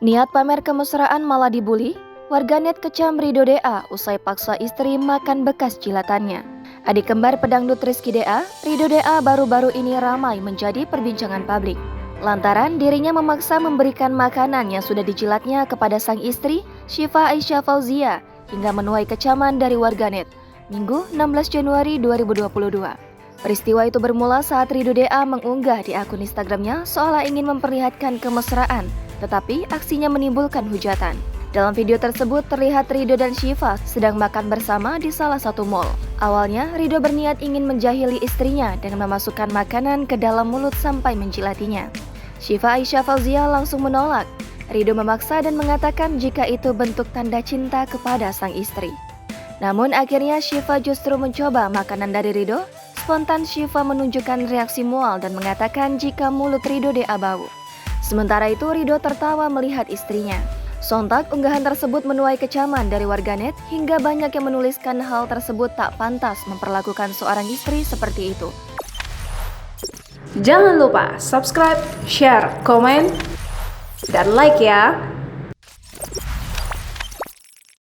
Niat pamer kemesraan malah dibully, warganet kecam Ridho DA usai paksa istri makan bekas jilatannya. Adik kembar pedangdut Rizky DA, Ridho DA baru-baru ini ramai menjadi perbincangan publik. Lantaran dirinya memaksa memberikan makanan yang sudah dijilatnya kepada sang istri, Syifa Aisyah Fauzia, hingga menuai kecaman dari warganet. Minggu 16 Januari 2022. Peristiwa itu bermula saat Ridho DA mengunggah di akun Instagramnya seolah ingin memperlihatkan kemesraan, tetapi aksinya menimbulkan hujatan. Dalam video tersebut terlihat Ridho dan Syifa sedang makan bersama di salah satu mall. Awalnya Ridho berniat ingin menjahili istrinya dengan memasukkan makanan ke dalam mulut sampai menjilatinya. Syifa Aisyah Fauzia langsung menolak. Ridho memaksa dan mengatakan jika itu bentuk tanda cinta kepada sang istri. Namun akhirnya Syifa justru mencoba makanan dari Ridho. Spontan Syifa menunjukkan reaksi mual dan mengatakan jika mulut Ridho DA bau. Sementara itu Ridho tertawa melihat istrinya. Sontak unggahan tersebut menuai kecaman dari warganet hingga banyak yang menuliskan hal tersebut tak pantas memperlakukan seorang istri seperti itu. Jangan lupa subscribe, share, komen, dan like ya.